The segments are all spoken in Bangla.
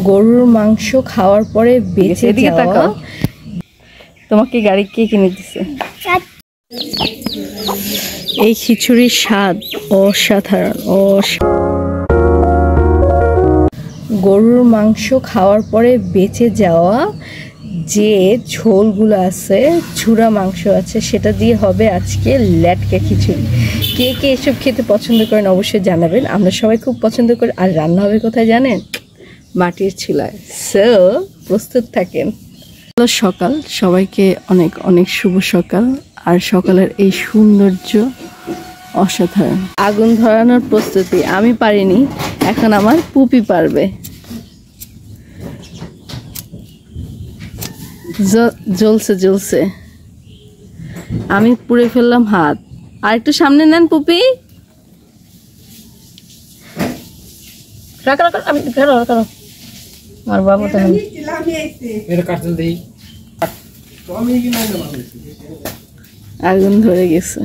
গরুর মাংস খাওয়ার পরে বেঁচে যাওয়া। তোমাকে গাড়ি কে কিনে দিছে? এই খিচুড়ির স্বাদ অসাধারণ। গরুর মাংস খাওয়ার পরে বেঁচে যাওয়া যে ঝোলগুলো আছে, ঝুরা মাংস আছে, সেটা দিয়ে হবে আজকে ল্যাটকা খিচুড়ি। কে কে এসব খেতে পছন্দ করেন অবশ্যই জানাবেন। আমরা সবাই খুব পছন্দ করি। আর রান্না হবে কোথায় জানেন? মাটির চুলায়। সো প্রস্তুত থাকেন। সকাল, সবাইকে অনেক অনেক শুভ সকাল। আর সকালের এই সৌন্দর্য অসাধারণ। আগুন ধরানোর প্রস্তুতি আমি পারিনি, এখন আমার পুপি পারবে। জ্বলছে জ্বলছে, আমি পুড়ে ফেললাম হাত। আর একটু সামনে নেন পুপি। আমার বাবু তো আগুন ধরে গেছে।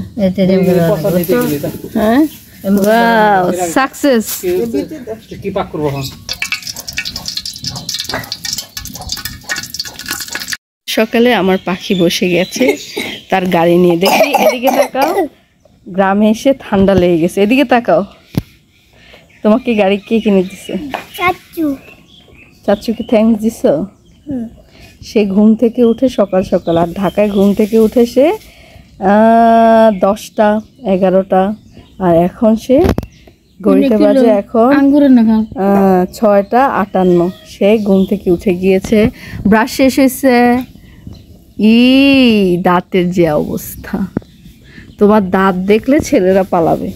হ্যাঁ, সাকসেস। সকালে আমার পাখি বসে গেছে তার গাড়ি নিয়ে। দেখি এদিকে তাকাও, গ্রামে এসে ঠান্ডা লেগে গেছে। এদিকে তাকাও, তোমাকে গাড়ি কে কিনে দিছে? চাচু। চাচুকে থ্যাঙ্কস দিছো? সে ঘুম থেকে উঠে সকাল সকাল, আর ঢাকায় ঘুম থেকে উঠে সে 10টা 11টা, আর এখন সে ঘড়িতে বাজে এখন 6টা 58। সে ঘুম থেকে উঠে গিয়েছে, ব্রাশ শেষ হয়েছে। দাঁতের যে অবস্থা, তোমার দাঁত দেখলে ছেলেরা পালাবে,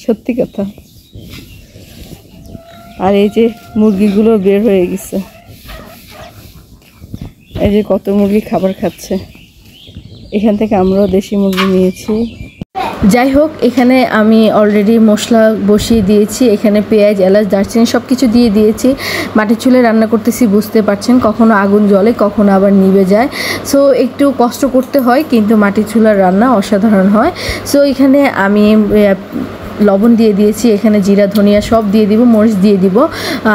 সত্যি কথা। আর এই যে মুরগিগুলো বের হয়ে গেছে, এই যে কত মুরগি খাবার খাচ্ছে। এখান থেকে আমরাও দেশি মুরগি নিয়েছি। যাই হোক, এখানে আমি অলরেডি মশলা বসিয়ে দিয়েছি। এখানে পেঁয়াজ, এলাচ, দারচিনি সব কিছু দিয়ে দিয়েছি। মাটির চুলায় রান্না করতেছি, বুঝতে পারছেন, কখনো আগুন জ্বলে কখনো আবার নিভে যায়। সো একটু কষ্ট করতে হয়, কিন্তু মাটির চুলার রান্না অসাধারণ হয়। সো এখানে আমি লবণ দিয়ে দিয়েছি, এখানে জিরা ধনিয়া সব দিয়ে দিব, মরিচ দিয়ে দিব।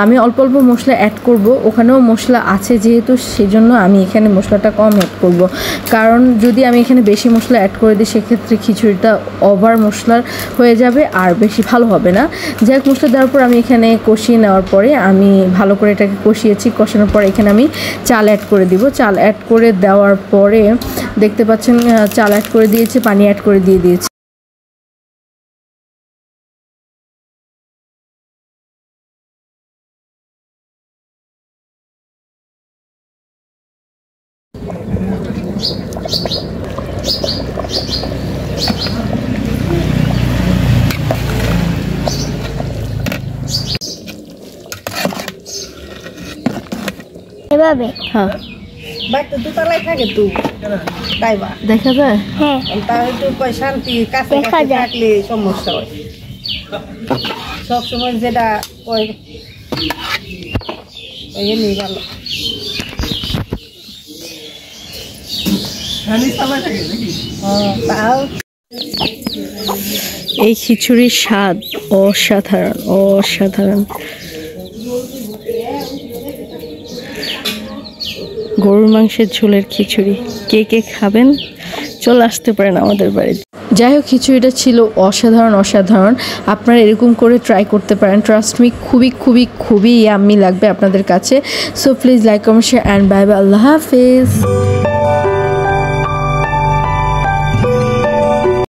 আমি অল্প অল্প মশলা অ্যাড করব, ওখানেও মশলা আছে যেহেতু, সেজন্য আমি এখানে মশলাটা কম অ্যাড করব। কারণ যদি আমি এখানে বেশি মশলা অ্যাড করে দিই সেক্ষেত্রে খিচুড়িটা ওভার মশলার হয়ে যাবে আর বেশি ভালো হবে না। যাই হোক, মশলা দেওয়ার পর আমি এখানে কষিয়ে নেওয়ার পরে আমি ভালো করে এটাকে কষিয়েছি। কষানোর পর এখানে আমি চাল অ্যাড করে দিব। চাল অ্যাড করে দেওয়ার পরে দেখতে পাচ্ছেন চাল অ্যাড করে দিয়েছি, পানি অ্যাড করে দিয়ে দিয়েছি। এভাবে হ্যাঁ, বাইতে দুতলায় থাকে তো তাইবা দেখা যায়। হ্যাঁ, তাহলে তো শান্তি কাছে কাছে থাকলে সমস্যা হয়। সবসময় যেটা ওই এমনি ভালো। এই খিচুড়ির স্বাদ অসাধারণ অসাধারণ। গরুর মাংসের ঝোলের খিচুড়ি কে কে খাবেন চলে আসতে পারেন আমাদের বাড়িতে। যাই হোক, খিচুড়িটা ছিল অসাধারণ অসাধারণ। আপনারা এরকম করে ট্রাই করতে পারেন। ট্রাস্ট মি, খুবই খুবই খুবই ইয়াম্মি লাগবে আপনাদের কাছে। So please like, comment, share and bye bye. আল্লাহ হাফেজ।